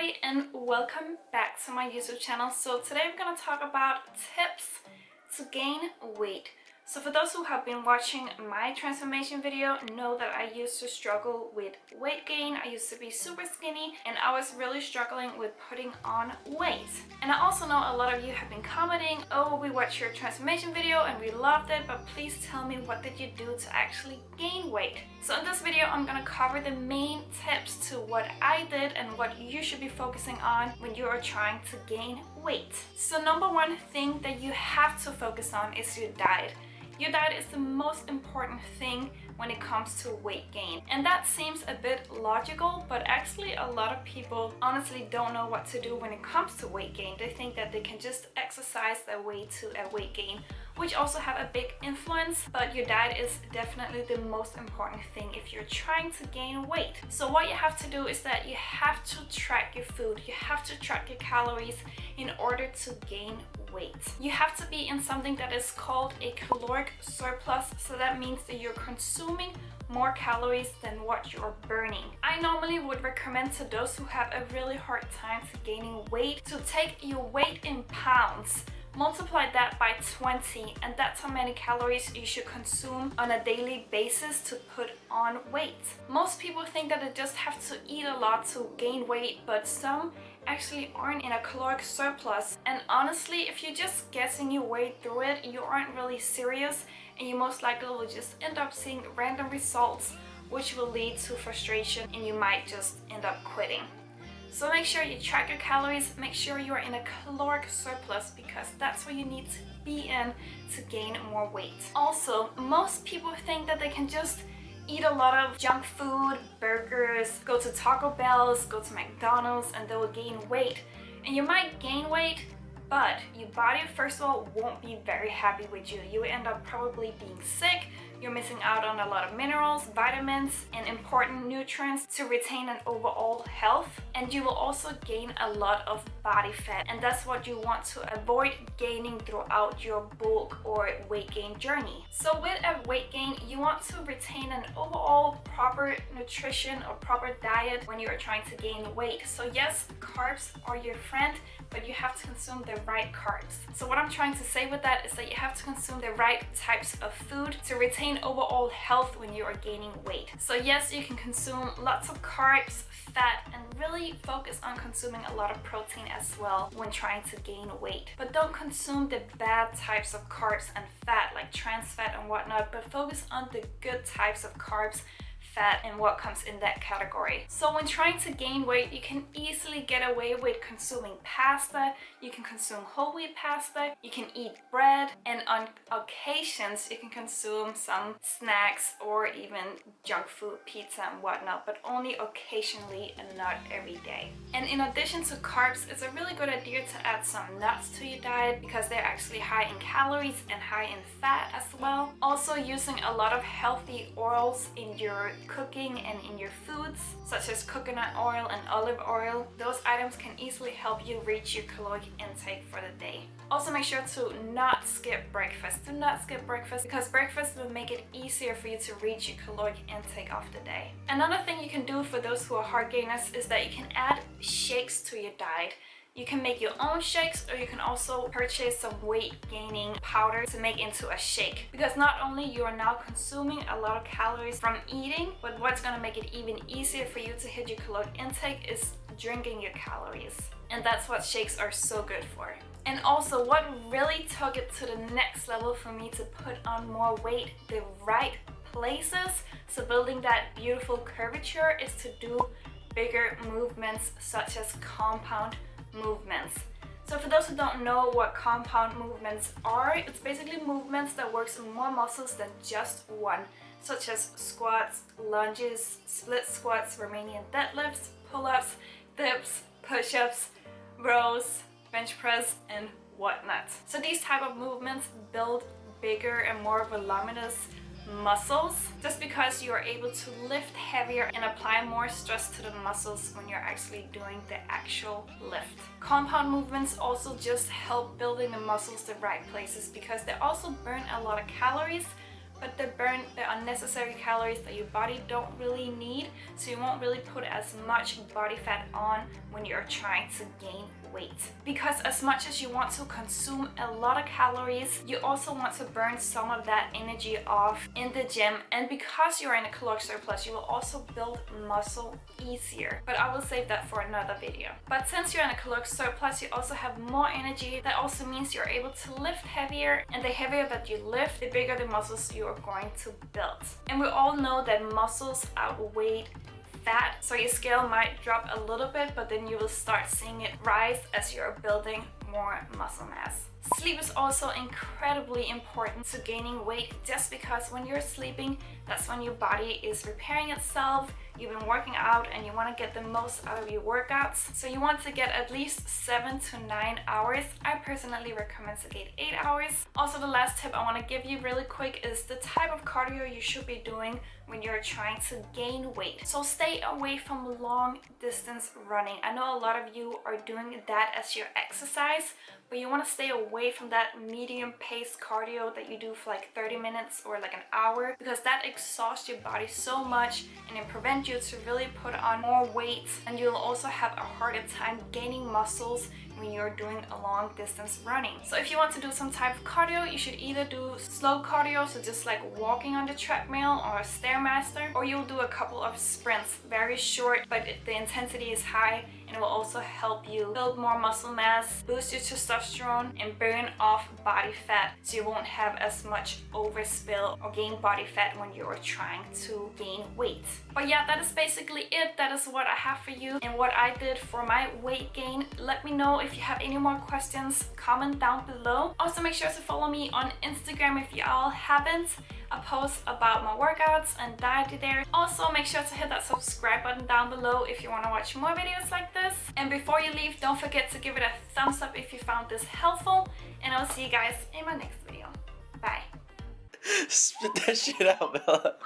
everybody and welcome back to my YouTube channel. So today I'm going to talk about tips to gain weight. So for those who have been watching my transformation video know that I used to struggle with weight gain. I used to be super skinny and I was really struggling with putting on weight. And I also know a lot of you have been commenting, oh, we watched your transformation video and we loved it, but please tell me, what did you do to actually gain weight? So in this video I'm going to cover the main tips to what I did and what you should be focusing on when you are trying to gain weight. So number one thing that you have to focus on is your diet. Your diet is the most important thing when it comes to weight gain. And that seems a bit logical, but actually a lot of people honestly don't know what to do when it comes to weight gain. They think that they can just exercise their way to a weight gain, which also have a big influence, but your diet is definitely the most important thing if you're trying to gain weight. So what you have to do is that you have to track your food. You have to track your calories in order to gain weight. You have to be in something that is called a caloric surplus. So that means that you're consuming more calories than what you're burning. I normally would recommend to those who have a really hard time to gaining weight to take your weight in pounds, multiply that by 20, and that's how many calories you should consume on a daily basis to put on weight. Most people think that they just have to eat a lot to gain weight, but some actually aren't in a caloric surplus. And honestly, if you're just guessing your way through it, you aren't really serious, and you most likely will just end up seeing random results, which will lead to frustration and you might just end up quitting. So make sure you track your calories, make sure you're in a caloric surplus, because that's what you need to be in to gain more weight. Also, most people think that they can just eat a lot of junk food, burgers, go to Taco Bell's, go to McDonald's, and they will gain weight. And you might gain weight, but your body, first of all, won't be very happy with you. You will end up probably being sick. You're missing out on a lot of minerals, vitamins, and important nutrients to retain an overall health. And you will also gain a lot of body fat. And that's what you want to avoid gaining throughout your bulk or weight gain journey. So with a weight gain, you want to retain an overall proper nutrition or proper diet when you are trying to gain weight. So yes, carbs are your friend, but you have to consume the right carbs. So what I'm trying to say with that is that you have to consume the right types of food to retain overall health when you are gaining weight. So yes, you can consume lots of carbs, fat, and really focus on consuming a lot of protein as well when trying to gain weight. But don't consume the bad types of carbs and fat like trans fat and whatnot, but focus on the good types of carbs, fat, and what comes in that category. So when trying to gain weight, you can easily get away with consuming pasta. You can consume whole wheat pasta, you can eat bread, and on occasions you can consume some snacks or even junk food, pizza and whatnot, but only occasionally and not every day. And in addition to carbs, it's a really good idea to add some nuts to your diet because they're actually high in calories and high in fat as well. Also, using a lot of healthy oils in your cooking and in your foods, such as coconut oil and olive oil. Those items can easily help you reach your caloric intake for the day. Also, make sure to not skip breakfast. Do not skip breakfast because breakfast will make it easier for you to reach your caloric intake of the day. Another thing you can do for those who are hard gainers is that you can add shakes to your diet. You can make your own shakes, or you can also purchase some weight gaining powder to make into a shake. Because not only you are now consuming a lot of calories from eating, but what's going to make it even easier for you to hit your caloric intake is drinking your calories. And that's what shakes are so good for. And also, what really took it to the next level for me to put on more weight the right places, so building that beautiful curvature, is to do bigger movements such as compound movements. So for those who don't know what compound movements are, it's basically movements that works on more muscles than just one, such as squats, lunges, split squats, Romanian deadlifts, pull-ups, dips, push-ups, rows, bench press, and whatnot. So these type of movements build bigger and more voluminous muscles, just because you are able to lift heavier and apply more stress to the muscles when you're actually doing the actual lift. Compound movements also just help building the muscles the right places because they also burn a lot of calories, but they burn the unnecessary calories that your body don't really need, so you won't really put as much body fat on when you're trying to gain weight. Because as much as you want to consume a lot of calories, you also want to burn some of that energy off in the gym, and because you're in a caloric surplus, you will also build muscle easier, but I will save that for another video. But since you're in a caloric surplus, you also have more energy. That also means you're able to lift heavier, and the heavier that you lift, the bigger the muscles you are going to build. And we all know that muscles outweigh fat, so your scale might drop a little bit, but then you will start seeing it rise as you're building more muscle mass. Sleep is also incredibly important to gaining weight, just because when you're sleeping, that's when your body is repairing itself. You've been working out and you want to get the most out of your workouts, so you want to get at least 7 to 9 hours. I personally recommend to get 8 hours. Also, the last tip I want to give you really quick is the type of cardio you should be doing when you're trying to gain weight. So stay away from long distance running. I know a lot of you are doing that as your exercise, but you want to stay away from that medium pace cardio that you do for like 30 minutes or like an hour, because that exhausts your body so much and it prevents you to really put on more weight, and you'll also have a harder time gaining muscles when you're doing a long distance running. So if you want to do some type of cardio, you should either do slow cardio, so just like walking on the treadmill or a stairmaster, or you'll do a couple of sprints, very short, but the intensity is high, and it will also help you build more muscle mass, boost your testosterone, and burn off body fat, so you won't have as much overspill or gain body fat when you're trying to gain weight. But yeah, that is basically it. That is what I have for you and what I did for my weight gain. Let me know if you have any more questions, comment down below. Also, make sure to follow me on Instagram if y'all haven't. I post about my workouts and diet there. Also, make sure to hit that subscribe button down below if you want to watch more videos like this. And before you leave, don't forget to give it a thumbs up if you found this helpful, and I'll see you guys in my next video. Bye. Spit that shit out, Bella.